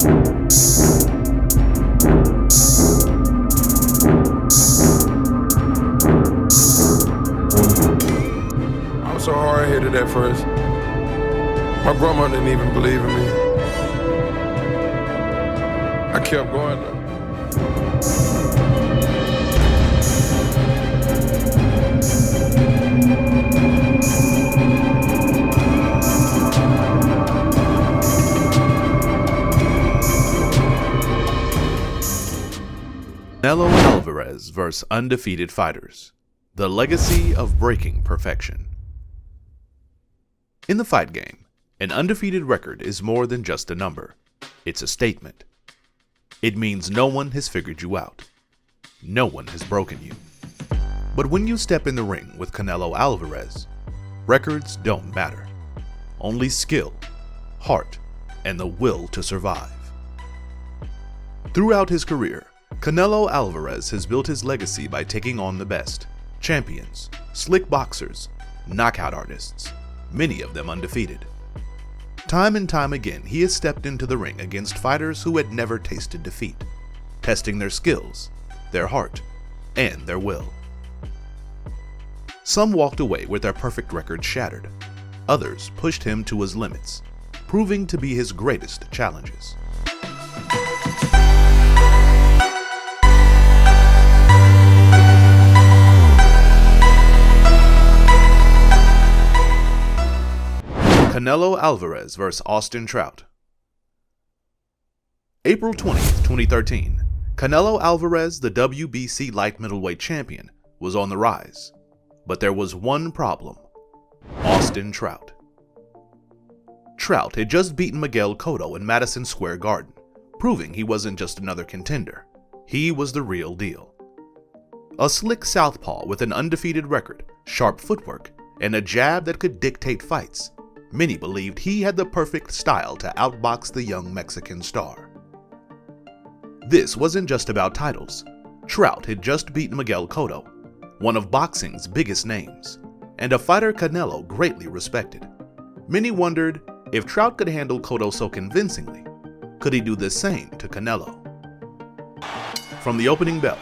I was so hard-headed at first. My grandma didn't even believe in me. I kept going though. Canelo Alvarez vs. Undefeated Fighters. The legacy of breaking perfection. In the fight game, an undefeated record is more than just a number. It's a statement. It means no one has figured you out. No one has broken you. But when you step in the ring with Canelo Alvarez, records don't matter. Only skill, heart, and the will to survive. Throughout his career, Canelo Alvarez has built his legacy by taking on the best, champions, slick boxers, knockout artists, many of them undefeated. Time and time again, he has stepped into the ring against fighters who had never tasted defeat, testing their skills, their heart, and their will. Some walked away with their perfect record shattered. Others pushed him to his limits, proving to be his greatest challenges. Canelo Alvarez vs. Austin Trout. April 20th, 2013, Canelo Alvarez, the WBC light middleweight champion, was on the rise. But there was one problem: Austin Trout. Trout had just beaten Miguel Cotto in Madison Square Garden, proving he wasn't just another contender. He was the real deal. A slick southpaw with an undefeated record, sharp footwork, and a jab that could dictate fights. Many believed he had the perfect style to outbox the young Mexican star. This wasn't just about titles. Trout had just beaten Miguel Cotto, one of boxing's biggest names, and a fighter Canelo greatly respected. Many wondered, if Trout could handle Cotto so convincingly, could he do the same to Canelo? From the opening bell,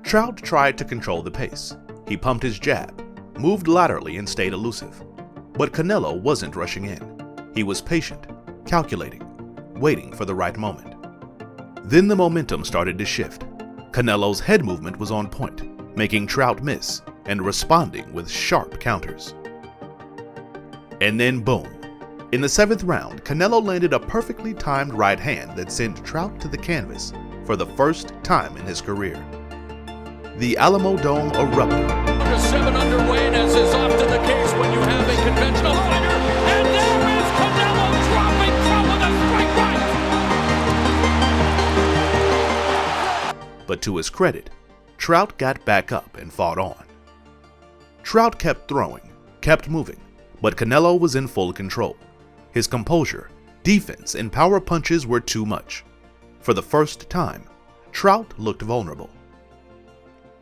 Trout tried to control the pace. He pumped his jab, moved laterally, and stayed elusive. But Canelo wasn't rushing in. He was patient, calculating, waiting for the right moment. Then the momentum started to shift. Canelo's head movement was on point, making Trout miss and responding with sharp counters. And then boom. In the 7th round, Canelo landed a perfectly timed right hand that sent Trout to the canvas for the first time in his career. The Alamo Dome erupted. Number 7 underway, and as is often the case when you have a conventional fighter, and there is Canelo dropping Trout with a straight right. But to his credit, Trout got back up and fought on. Trout kept throwing, kept moving, but Canelo was in full control. His composure, defense, and power punches were too much. For the first time, Trout looked vulnerable.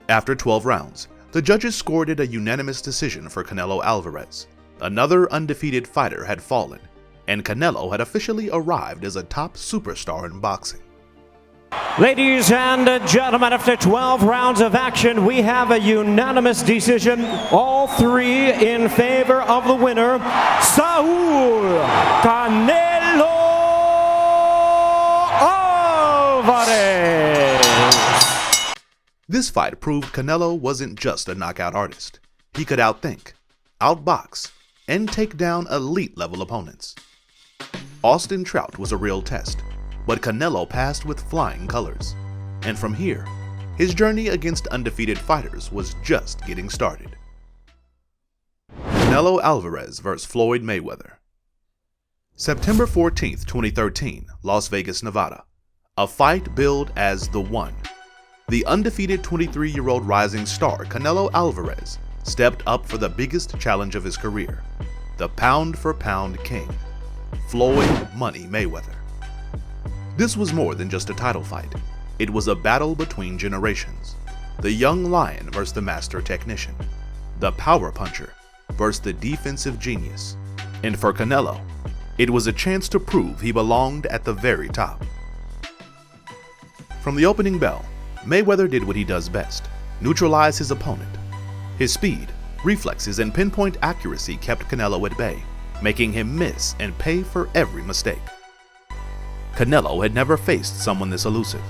After 12 rounds, the judges scored it a unanimous decision for Canelo Alvarez. Another undefeated fighter had fallen, and Canelo had officially arrived as a top superstar in boxing. Ladies and gentlemen, after 12 rounds of action, we have a unanimous decision, all three in favor of the winner, Saul Canelo Alvarez. This fight proved Canelo wasn't just a knockout artist. He could outthink, outbox, and take down elite-level opponents. Austin Trout was a real test, but Canelo passed with flying colors. And from here, his journey against undefeated fighters was just getting started. Canelo Alvarez vs. Floyd Mayweather. September 14th, 2013, Las Vegas, Nevada. A fight billed as The One. The undefeated 23-year-old rising star Canelo Alvarez stepped up for the biggest challenge of his career, the pound-for-pound king, Floyd Money Mayweather. This was more than just a title fight. It was a battle between generations, the young lion versus the master technician, the power puncher versus the defensive genius. And for Canelo, it was a chance to prove he belonged at the very top. From the opening bell, Mayweather did what he does best: neutralize his opponent. His speed, reflexes, and pinpoint accuracy kept Canelo at bay, making him miss and pay for every mistake. Canelo had never faced someone this elusive.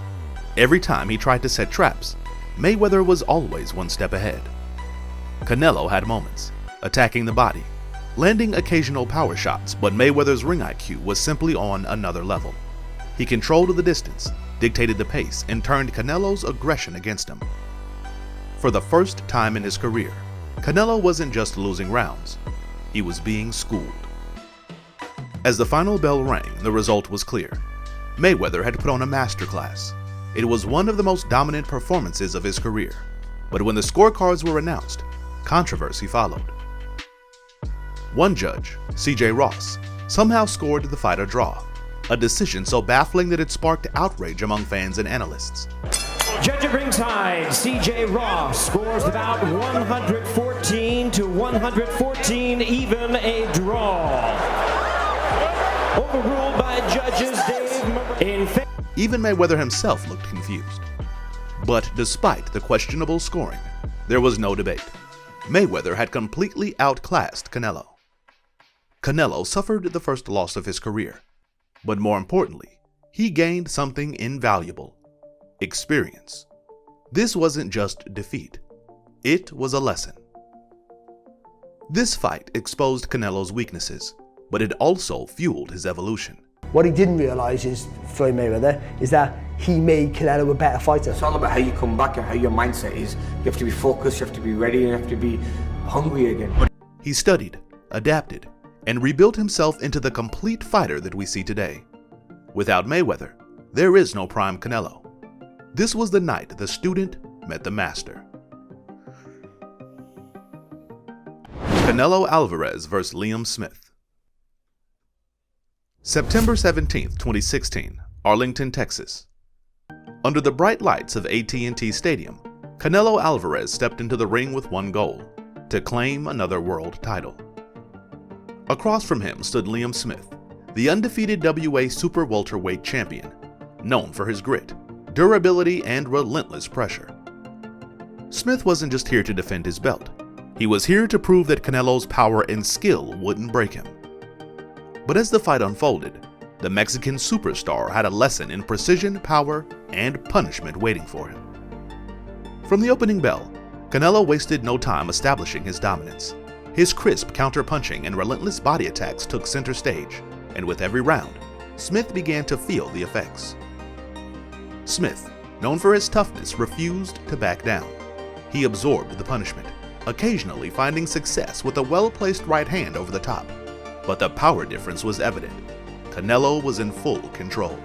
Every time he tried to set traps, Mayweather was always one step ahead. Canelo had moments, attacking the body, landing occasional power shots, but Mayweather's ring IQ was simply on another level. He controlled the distance, dictated the pace, and turned Canelo's aggression against him. For the first time in his career, Canelo wasn't just losing rounds, he was being schooled. As the final bell rang, the result was clear. Mayweather had put on a masterclass. It was one of the most dominant performances of his career. But when the scorecards were announced, controversy followed. One judge, C.J. Ross, somehow scored the fight a draw, a decision so baffling that it sparked outrage among fans and analysts. Judge at ringside, C.J. Ross scores the bout 114 to 114, even a draw. Overruled by judges Dave Murray. Even Mayweather himself looked confused. But despite the questionable scoring, there was no debate. Mayweather had completely outclassed Canelo. Canelo suffered the first loss of his career, but more importantly, he gained something invaluable: experience. This wasn't just defeat, it was a lesson. This fight exposed Canelo's weaknesses, but it also fueled his evolution. What he didn't realise is, Floyd Mayweather, is that he made Canelo a better fighter. It's all about how you come back and how your mindset is. You have to be focused, you have to be ready, you have to be hungry again. He studied, adapted, and rebuilt himself into the complete fighter that we see today. Without Mayweather, there is no prime Canelo. This was the night the student met the master. Canelo Alvarez vs. Liam Smith. September 17, 2016, Arlington, Texas. Under the bright lights of AT&T Stadium, Canelo Alvarez stepped into the ring with one goal: to claim another world title. Across from him stood Liam Smith, the undefeated WA super welterweight champion, known for his grit, durability, and relentless pressure. Smith wasn't just here to defend his belt. He was here to prove that Canelo's power and skill wouldn't break him. But as the fight unfolded, the Mexican superstar had a lesson in precision, power, and punishment waiting for him. From the opening bell, Canelo wasted no time establishing his dominance. His crisp counter-punching and relentless body attacks took center stage, and with every round, Smith began to feel the effects. Smith, known for his toughness, refused to back down. He absorbed the punishment, occasionally finding success with a well-placed right hand over the top. But the power difference was evident. Canelo was in full control.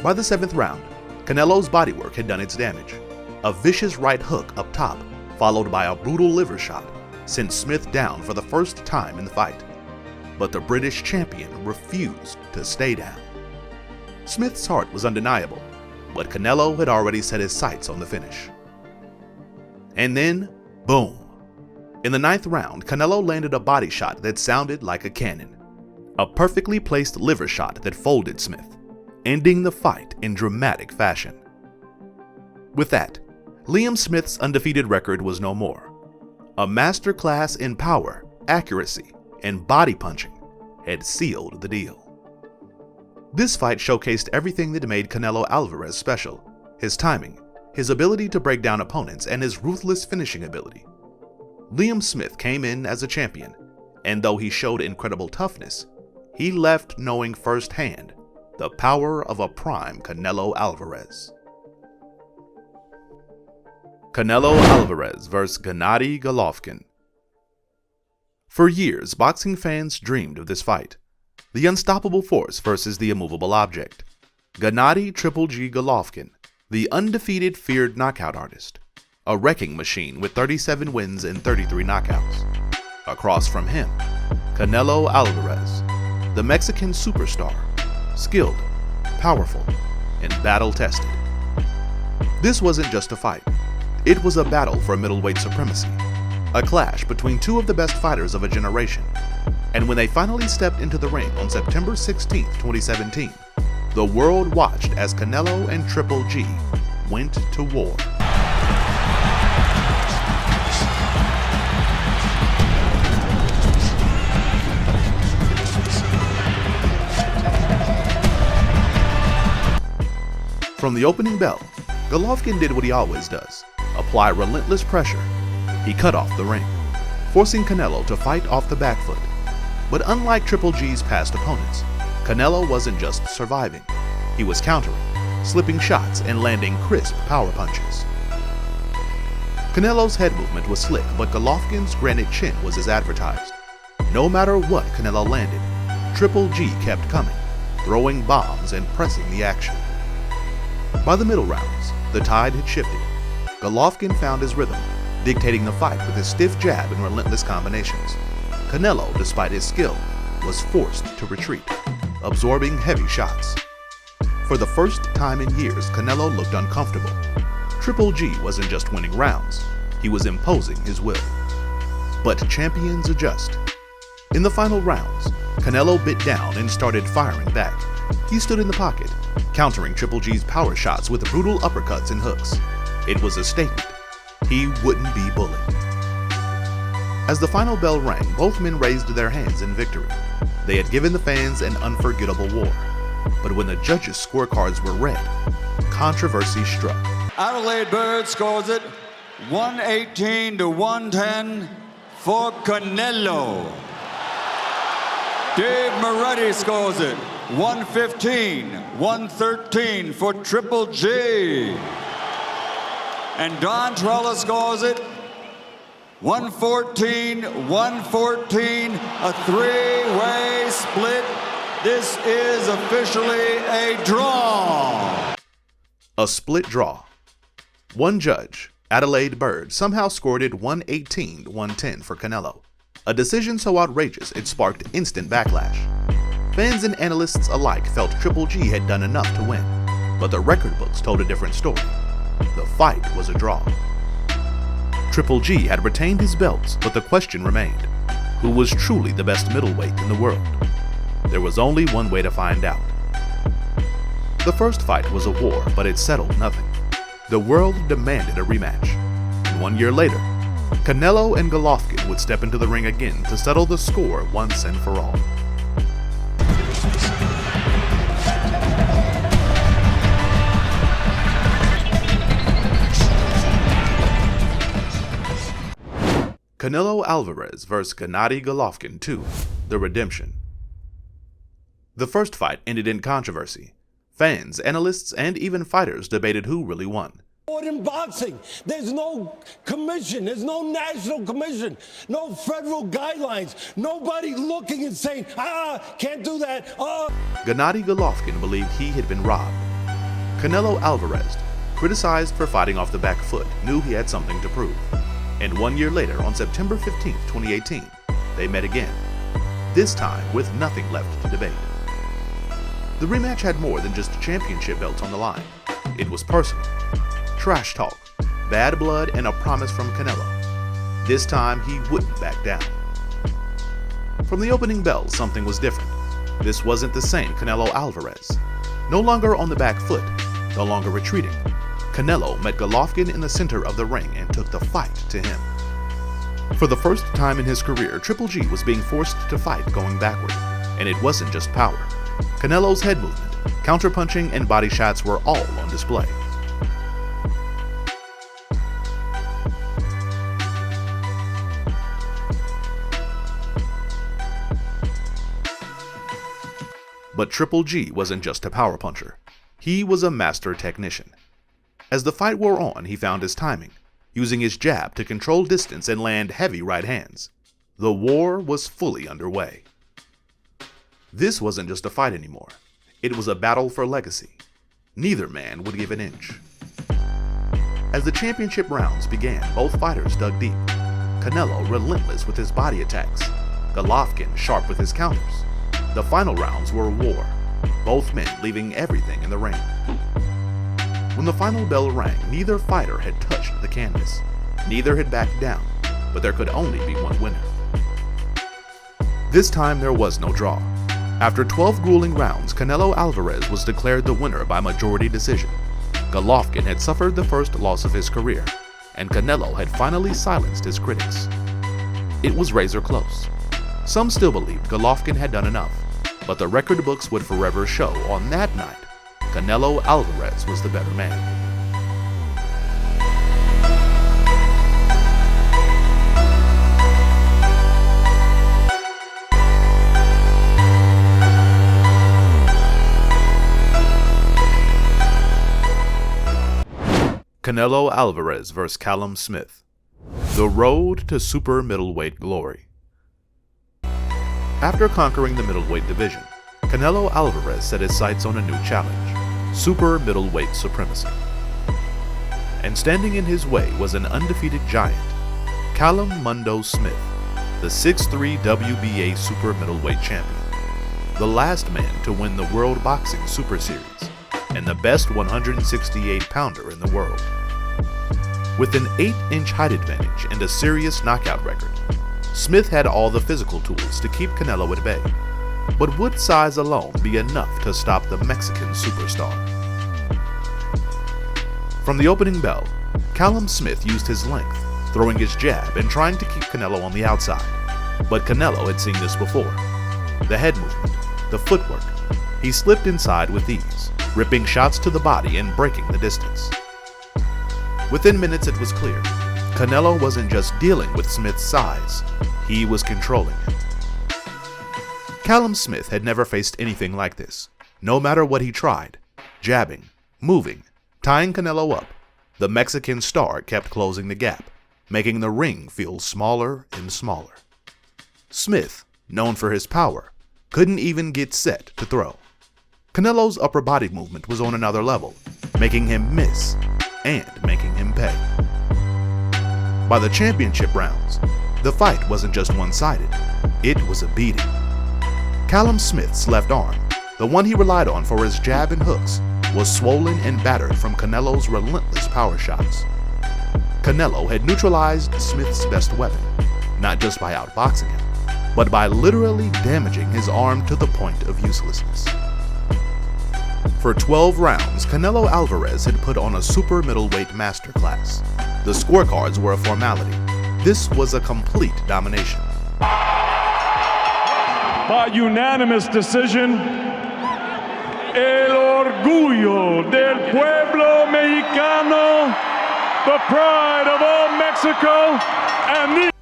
By the 7th round, Canelo's bodywork had done its damage. A vicious right hook up top, followed by a brutal liver shot, sent Smith down for the first time in the fight. But the British champion refused to stay down. Smith's heart was undeniable, but Canelo had already set his sights on the finish. And then, boom. In the 9th round, Canelo landed a body shot that sounded like a cannon. A perfectly placed liver shot that folded Smith, ending the fight in dramatic fashion. With that, Liam Smith's undefeated record was no more. A masterclass in power, accuracy, and body punching had sealed the deal. This fight showcased everything that made Canelo Alvarez special: his timing, his ability to break down opponents, and his ruthless finishing ability. Liam Smith came in as a champion, and though he showed incredible toughness, he left knowing firsthand the power of a prime Canelo Alvarez. Canelo Alvarez vs. Gennadiy Golovkin. For years, boxing fans dreamed of this fight: the unstoppable force versus the immovable object. Gennadiy Triple G Golovkin, the undefeated feared knockout artist, a wrecking machine with 37 wins and 33 knockouts. Across from him, Canelo Alvarez, the Mexican superstar, skilled, powerful, and battle-tested. This wasn't just a fight. It was a battle for middleweight supremacy, a clash between two of the best fighters of a generation. And when they finally stepped into the ring on September 16, 2017, The world watched as Canelo and Triple G went to war. From the opening bell, Golovkin did what he always does, apply relentless pressure. He cut off the ring, forcing Canelo to fight off the back foot. But unlike Triple G's past opponents, Canelo wasn't just surviving. He was countering, slipping shots and landing crisp power punches. Canelo's head movement was slick, but Golovkin's granite chin was as advertised. No matter what Canelo landed, Triple G kept coming, throwing bombs and pressing the action. By the middle rounds, the tide had shifted. Golovkin found his rhythm, dictating the fight with his stiff jab and relentless combinations. Canelo, despite his skill, was forced to retreat, absorbing heavy shots. For the first time in years, Canelo looked uncomfortable. Triple G wasn't just winning rounds, he was imposing his will. But champions adjust. In the final rounds, Canelo bit down and started firing back. He stood in the pocket, countering Triple G's power shots with brutal uppercuts and hooks. It was a statement. He wouldn't be bullied. As the final bell rang, both men raised their hands in victory. They had given the fans an unforgettable war. But when the judges' scorecards were read, controversy struck. Adelaide Bird scores it 118 to 110 for Canelo. Dave Moretti scores it 115-113 for Triple G. And Don Trella scores it 114-114, a three-way split. This is officially a draw. A split draw. One judge, Adelaide Bird, somehow scored it 118-110 for Canelo. A decision so outrageous it sparked instant backlash. Fans and analysts alike felt Triple G had done enough to win, but the record books told a different story. The fight was a draw. Triple G had retained his belts, but the question remained: who was truly the best middleweight in the world? There was only one way to find out. The first fight was a war, but it settled nothing. The world demanded a rematch, and 1 year later, Canelo and Golovkin would step into the ring again to settle the score once and for all. Canelo Alvarez vs. Gennadiy Golovkin 2, The Redemption. The first fight ended in controversy. Fans, analysts, and even fighters debated who really won. In boxing, there's no commission, there's no national commission, no federal guidelines, nobody looking and saying, can't do that, Gennadiy Golovkin believed he had been robbed. Canelo Alvarez, criticized for fighting off the back foot, knew he had something to prove. And 1 year later, on September 15, 2018, they met again, this time with nothing left to debate. The rematch had more than just championship belts on the line. It was personal. Trash talk, bad blood, and a promise from Canelo. This time, he wouldn't back down. From the opening bell, something was different. This wasn't the same Canelo Alvarez. No longer on the back foot, no longer retreating. Canelo met Golovkin in the center of the ring and took the fight to him. For the first time in his career, Triple G was being forced to fight going backward. And it wasn't just power. Canelo's head movement, counterpunching, and body shots were all on display. But Triple G wasn't just a power puncher. He was a master technician. As the fight wore on, he found his timing, using his jab to control distance and land heavy right hands. The war was fully underway. This wasn't just a fight anymore. It was a battle for legacy. Neither man would give an inch. As the championship rounds began, both fighters dug deep. Canelo relentless with his body attacks, Golovkin sharp with his counters. The final rounds were war, both men leaving everything in the ring. When the final bell rang, neither fighter had touched the canvas. Neither had backed down, but there could only be one winner. This time there was no draw. After 12 grueling rounds, Canelo Alvarez was declared the winner by majority decision. Golovkin had suffered the first loss of his career, and Canelo had finally silenced his critics. It was razor close. Some still believed Golovkin had done enough, but the record books would forever show on that night, Canelo Alvarez was the better man. Canelo Alvarez vs. Callum Smith. The road to super middleweight glory. After conquering the middleweight division, Canelo Alvarez set his sights on a new challenge, super middleweight supremacy. And standing in his way was an undefeated giant, Callum Mundo Smith, the 6'3" WBA super middleweight champion, the last man to win the World Boxing Super Series, and the best 168-pounder in the world. With an 8-inch height advantage and a serious knockout record, Smith had all the physical tools to keep Canelo at bay. But would size alone be enough to stop the Mexican superstar? From the opening bell, Callum Smith used his length, throwing his jab and trying to keep Canelo on the outside. But Canelo had seen this before. The head movement, the footwork. He slipped inside with ease, ripping shots to the body and breaking the distance. Within minutes it was clear, Canelo wasn't just dealing with Smith's size, he was controlling him. Callum Smith had never faced anything like this. No matter what he tried, jabbing, moving, tying Canelo up, the Mexican star kept closing the gap, making the ring feel smaller and smaller. Smith, known for his power, couldn't even get set to throw. Canelo's upper body movement was on another level, making him miss and making him pay. By the championship rounds, the fight wasn't just one-sided, it was a beating. Callum Smith's left arm, the one he relied on for his jab and hooks, was swollen and battered from Canelo's relentless power shots. Canelo had neutralized Smith's best weapon, not just by outboxing him, but by literally damaging his arm to the point of uselessness. For 12 rounds, Canelo Alvarez had put on a super middleweight masterclass. The scorecards were a formality. This was a complete domination. By unanimous decision, el orgullo del pueblo mexicano, the pride of all Mexico, and the...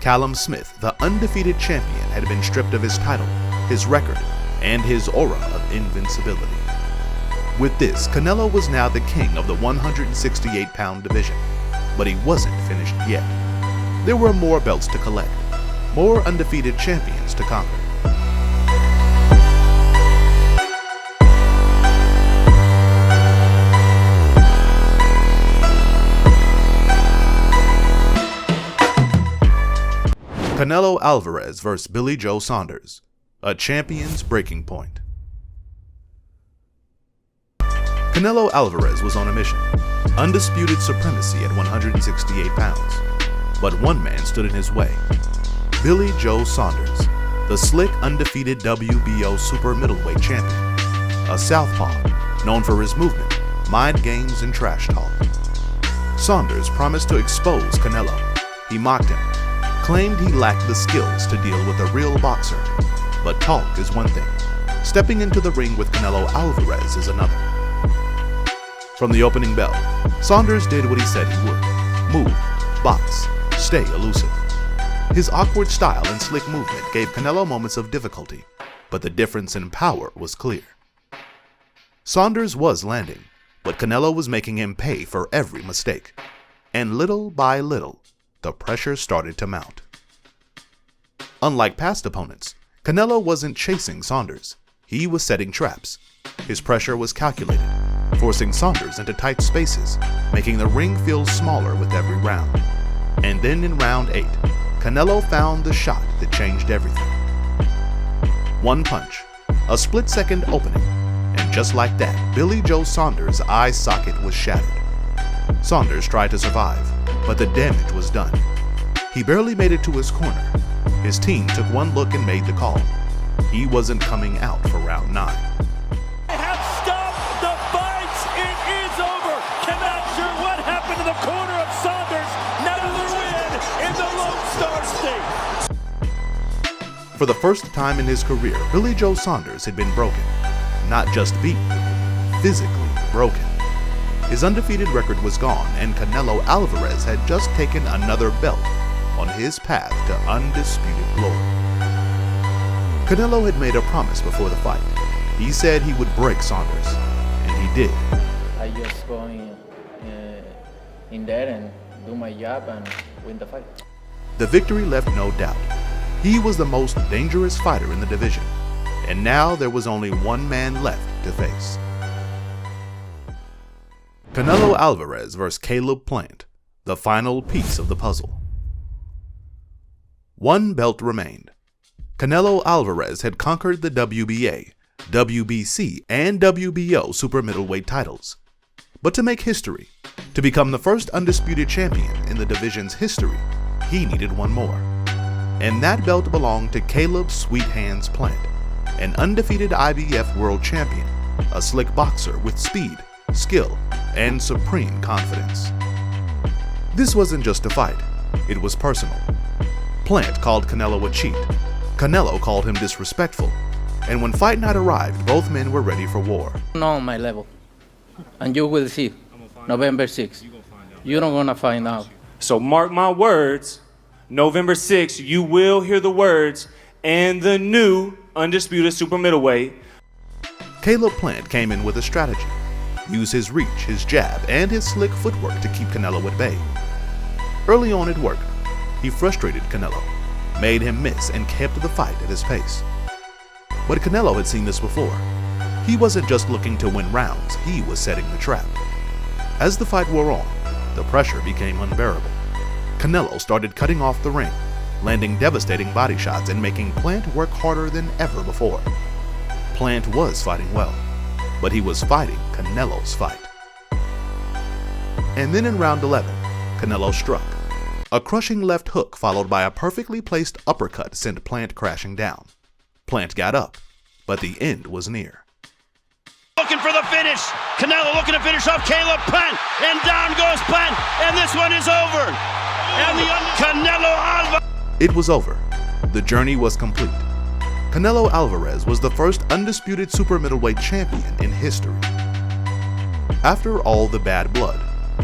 Callum Smith, the undefeated champion, had been stripped of his title, his record, and his aura of invincibility. With this, Canelo was now the king of the 168-pound division, but he wasn't finished yet. There were more belts to collect, more undefeated champions to conquer. Canelo Alvarez vs. Billy Joe Saunders, a champion's breaking point. Canelo Alvarez was on a mission, undisputed supremacy at 168 pounds. But one man stood in his way, Billy Joe Saunders, the slick undefeated WBO super middleweight champion, a southpaw known for his movement, mind games, and trash talk. Saunders promised to expose Canelo. He mocked him, claimed he lacked the skills to deal with a real boxer. But talk is one thing. Stepping into the ring with Canelo Alvarez is another. From the opening bell, Saunders did what he said he would. Move, box, stay elusive. His awkward style and slick movement gave Canelo moments of difficulty, but the difference in power was clear. Saunders was landing, but Canelo was making him pay for every mistake. And little by little, the pressure started to mount. Unlike past opponents, Canelo wasn't chasing Saunders. He was setting traps. His pressure was calculated, forcing Saunders into tight spaces, making the ring feel smaller with every round. And then in round 8, Canelo found the shot that changed everything. One punch, a split-second opening, and just like that, Billy Joe Saunders' eye socket was shattered. Saunders tried to survive, but the damage was done. He barely made it to his corner. His team took one look and made the call. he wasn't coming out for round 9. They have stopped the fights. It is over. Cannot sure what happened to the corner of Saunders. Another win in the Lone Star State. For the first time in his career, Billy Joe Saunders had been broken. Not just beaten, physically broken. His undefeated record was gone, and Canelo Alvarez had just taken another belt on his path to undisputed glory. Canelo had made a promise before the fight. He said he would break Saunders, and he did. I just go in there and do my job and win the fight. The victory left no doubt. He was the most dangerous fighter in the division, and now there was only one man left to face. Canelo Alvarez vs. Caleb Plant, the final piece of the puzzle. One belt remained. Canelo Alvarez had conquered the WBA, WBC, and WBO super middleweight titles. But to make history, to become the first undisputed champion in the division's history, he needed one more. And that belt belonged to Caleb Sweet Hands Plant, an undefeated IBF world champion, a slick boxer with speed, skill, and supreme confidence. This wasn't just a fight, it was personal. Plant called Canelo a cheat, Canelo called him disrespectful, and when fight night arrived, both men were ready for war. Not on my level, and you will see, November 6th. You're not gonna find out. So mark my words, November 6th, you will hear the words, and the new undisputed super middleweight. Caleb Plant came in with a strategy. Use his reach, his jab, and his slick footwork to keep Canelo at bay. Early on it worked. He frustrated Canelo, made him miss, and kept the fight at his pace. But Canelo had seen this before. He wasn't just looking to win rounds, he was setting the trap. As the fight wore on, the pressure became unbearable. Canelo started cutting off the ring, landing devastating body shots and making Plant work harder than ever before. Plant was fighting well, but he was fighting Canelo's fight. And then in round 11, Canelo struck. A crushing left hook followed by a perfectly placed uppercut sent Plant crashing down. Plant got up, but the end was near. Looking for the finish. Canelo looking to finish off Caleb Plant, and down goes Plant, and this one is over. And the Canelo Alvarez. It was over. The journey was complete. Canelo Alvarez was the first undisputed super middleweight champion in history. After all the bad blood,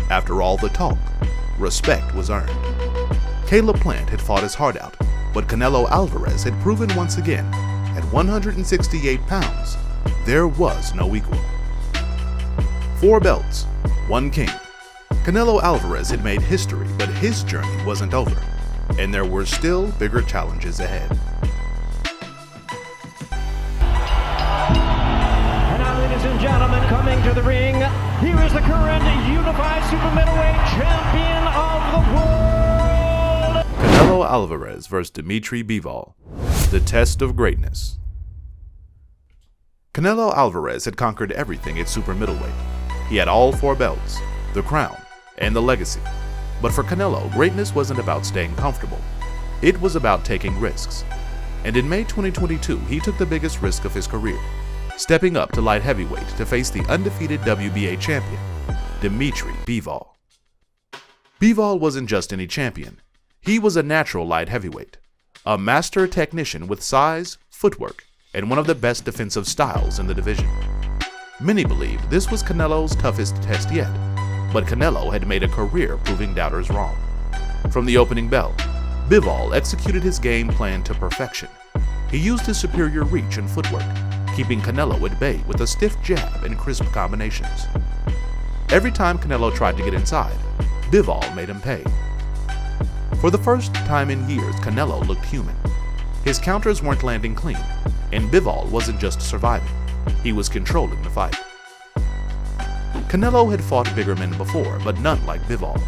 after all the talk, respect was earned. Caleb Plant had fought his heart out, but Canelo Alvarez had proven once again, at 168 pounds, there was no equal. 4 belts, 1 king. Canelo Alvarez had made history, but his journey wasn't over, and there were still bigger challenges ahead. And now, ladies and gentlemen, coming to the ring, here is the current unified super middleweight champion of the world, Canelo Alvarez vs. Dmitry Bivol, the test of greatness. Canelo Alvarez had conquered everything at super middleweight. He had all 4 belts, the crown, and the legacy. But for Canelo, greatness wasn't about staying comfortable. It was about taking risks. And in May 2022, he took the biggest risk of his career, stepping up to light heavyweight to face the undefeated WBA champion, Dmitry Bivol. Bivol wasn't just any champion. He was a natural light heavyweight, a master technician with size, footwork, and one of the best defensive styles in the division. Many believed this was Canelo's toughest test yet, but Canelo had made a career proving doubters wrong. From the opening bell, Bivol executed his game plan to perfection. He used his superior reach and footwork, keeping Canelo at bay with a stiff jab and crisp combinations. Every time Canelo tried to get inside, Bivol made him pay. For the first time in years, Canelo looked human. His counters weren't landing clean, and Bivol wasn't just surviving, he was controlling the fight. Canelo had fought bigger men before, but none like Bivol.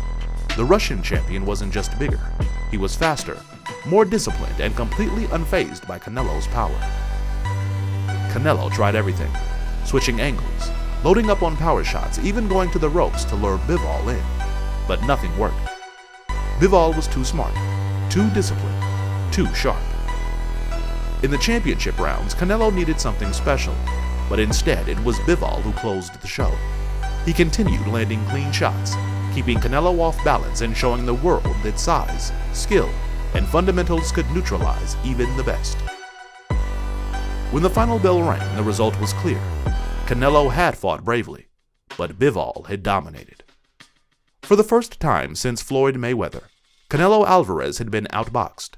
The Russian champion wasn't just bigger, he was faster, more disciplined, and completely unfazed by Canelo's power. Canelo tried everything, switching angles, loading up on power shots, even going to the ropes to lure Bivol in, but nothing worked. Bivol was too smart, too disciplined, too sharp. In the championship rounds, Canelo needed something special, but instead it was Bivol who closed the show. He continued landing clean shots, keeping Canelo off balance and showing the world that size, skill, and fundamentals could neutralize even the best. When the final bell rang, the result was clear. Canelo had fought bravely, but Bivol had dominated. For the first time since Floyd Mayweather, Canelo Alvarez had been outboxed.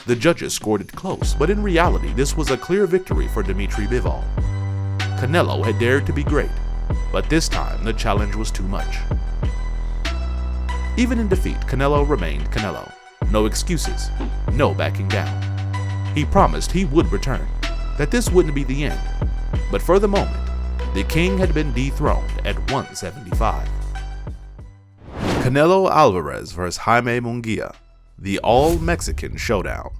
The judges scored it close, but in reality this was a clear victory for Dmitry Bivol. Canelo had dared to be great, but this time the challenge was too much. Even in defeat, Canelo remained Canelo. No excuses, no backing down. He promised he would return, that this wouldn't be the end, but for the moment, the king had been dethroned at 175. Canelo Alvarez vs. Jaime Munguia, the all-Mexican showdown.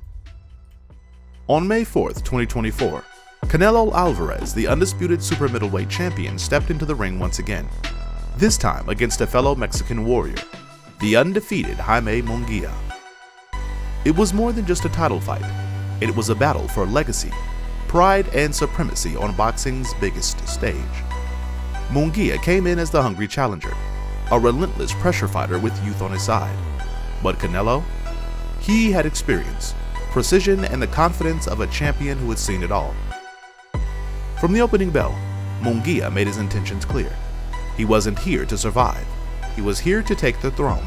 On May 4th, 2024, Canelo Alvarez, the undisputed super middleweight champion, stepped into the ring once again, this time against a fellow Mexican warrior, the undefeated Jaime Munguia. It was more than just a title fight. It was a battle for legacy, pride, and supremacy on boxing's biggest stage. Munguia came in as the hungry challenger, a relentless pressure fighter with youth on his side. But Canelo? He had experience, precision, and the confidence of a champion who had seen it all. From the opening bell, Munguia made his intentions clear. He wasn't here to survive. He was here to take the throne.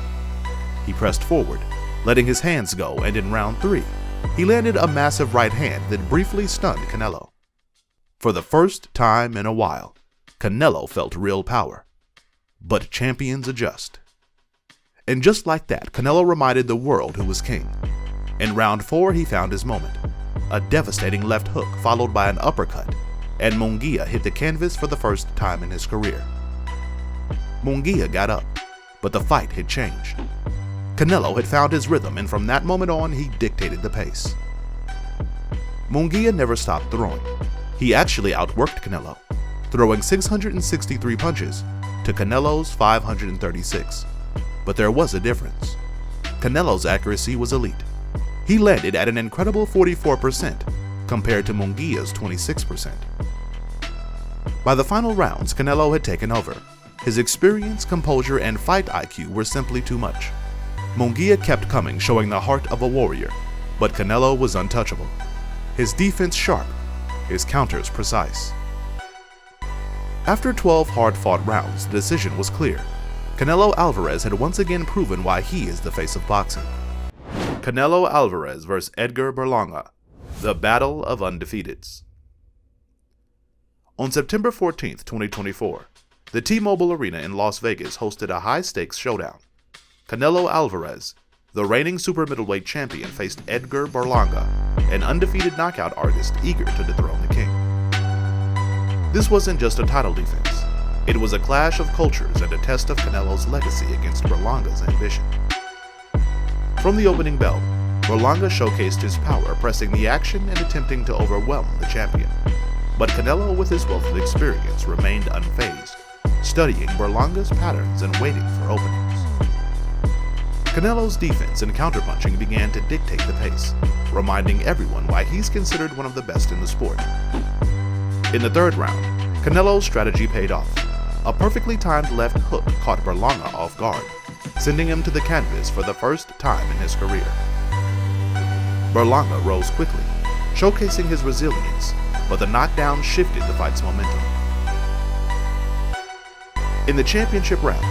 He pressed forward, letting his hands go, and in round 3, he landed a massive right hand that briefly stunned Canelo. For the first time in a while, Canelo felt real power. But champions adjust. And just like that, Canelo reminded the world who was king. In round 4, he found his moment. A devastating left hook followed by an uppercut, and Munguia hit the canvas for the first time in his career. Munguia got up, but the fight had changed. Canelo had found his rhythm, and from that moment on, he dictated the pace. Munguia never stopped throwing. He actually outworked Canelo, throwing 663 punches to Canelo's 536. But there was a difference. Canelo's accuracy was elite. He landed at an incredible 44% compared to Munguia's 26%. By the final rounds, Canelo had taken over. His experience, composure, and fight IQ were simply too much. Munguia kept coming, showing the heart of a warrior, but Canelo was untouchable. His defense sharp, his counters precise. After 12 hard-fought rounds, the decision was clear. Canelo Alvarez had once again proven why he is the face of boxing. Canelo Alvarez vs. Edgar Berlanga, the Battle of Undefeateds. On September 14, 2024, the T-Mobile Arena in Las Vegas hosted a high-stakes showdown. Canelo Alvarez, the reigning super middleweight champion, faced Edgar Berlanga, an undefeated knockout artist eager to dethrone the king. This wasn't just a title defense. It was a clash of cultures and a test of Canelo's legacy against Berlanga's ambition. From the opening bell, Berlanga showcased his power, pressing the action and attempting to overwhelm the champion. But Canelo, with his wealth of experience, remained unfazed, studying Berlanga's patterns and waiting for openings. Canelo's defense and counterpunching began to dictate the pace, reminding everyone why he's considered one of the best in the sport. In the third round, Canelo's strategy paid off. A perfectly timed left hook caught Berlanga off guard, sending him to the canvas for the first time in his career. Berlanga rose quickly, showcasing his resilience, but the knockdown shifted the fight's momentum. In the championship rounds,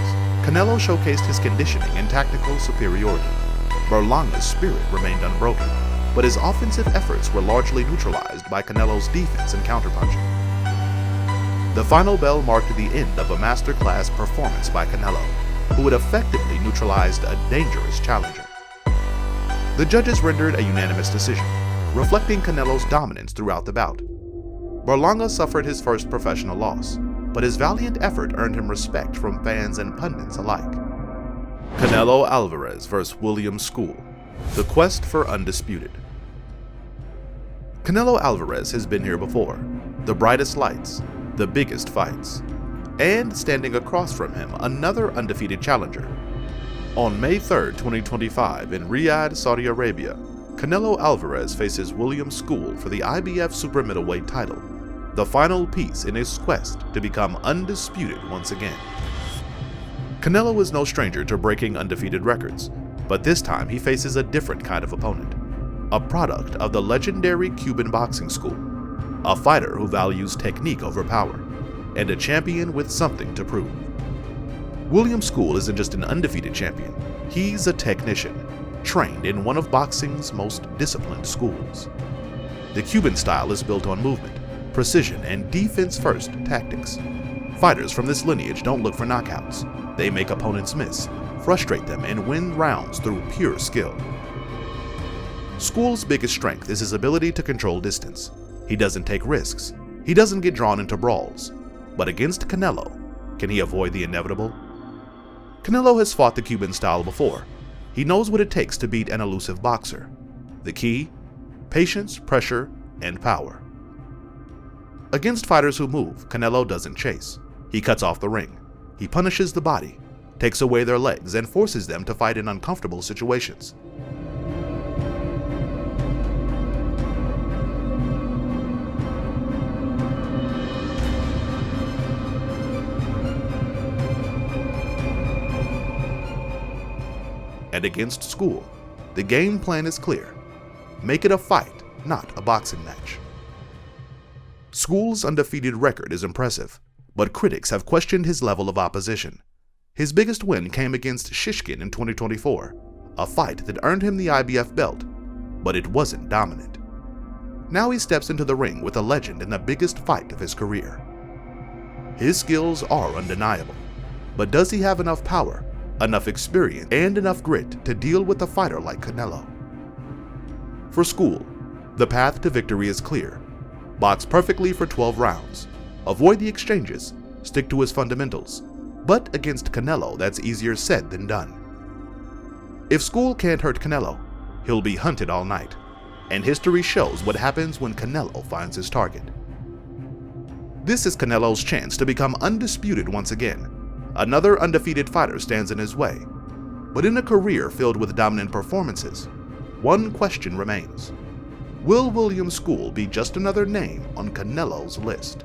Canelo showcased his conditioning and tactical superiority. Berlanga's spirit remained unbroken, but his offensive efforts were largely neutralized by Canelo's defense and counterpunching. The final bell marked the end of a masterclass performance by Canelo, who had effectively neutralized a dangerous challenger. The judges rendered a unanimous decision, reflecting Canelo's dominance throughout the bout. Berlanga suffered his first professional loss, but his valiant effort earned him respect from fans and pundits alike. Canelo Alvarez vs. William Scull, the quest for undisputed. Canelo Alvarez has been here before, the brightest lights, the biggest fights, and standing across from him, another undefeated challenger. On May 3, 2025, in Riyadh, Saudi Arabia, Canelo Alvarez faces William Scull for the IBF super middleweight title, the final piece in his quest to become undisputed once again. Canelo is no stranger to breaking undefeated records, but this time he faces a different kind of opponent, a product of the legendary Cuban boxing school, a fighter who values technique over power, and a champion with something to prove. William Scull isn't just an undefeated champion, he's a technician, trained in one of boxing's most disciplined schools. The Cuban style is built on movement, precision, and defense-first tactics. Fighters from this lineage don't look for knockouts. They make opponents miss, frustrate them, and win rounds through pure skill. Scull's biggest strength is his ability to control distance. He doesn't take risks. He doesn't get drawn into brawls. But against Canelo, can he avoid the inevitable? Canelo has fought the Cuban style before. He knows what it takes to beat an elusive boxer. The key? Patience, pressure, and power. Against fighters who move, Canelo doesn't chase. He cuts off the ring. He punishes the body, takes away their legs, and forces them to fight in uncomfortable situations. And against Scull, the game plan is clear. Make it a fight, not a boxing match. Scull's undefeated record is impressive, but critics have questioned his level of opposition. His biggest win came against Shishkin in 2024, a fight that earned him the IBF belt, but it wasn't dominant. Now he steps into the ring with a legend in the biggest fight of his career. His skills are undeniable, but does he have enough power, enough experience, and enough grit to deal with a fighter like Canelo? For Scull, the path to victory is clear. Box perfectly for 12 rounds, avoid the exchanges, stick to his fundamentals. But against Canelo, that's easier said than done. If Scull can't hurt Canelo, he'll be hunted all night, and history shows what happens when Canelo finds his target. This is Canelo's chance to become undisputed once again. Another undefeated fighter stands in his way. But in a career filled with dominant performances, one question remains. Will William Scull be just another name on Canelo's list?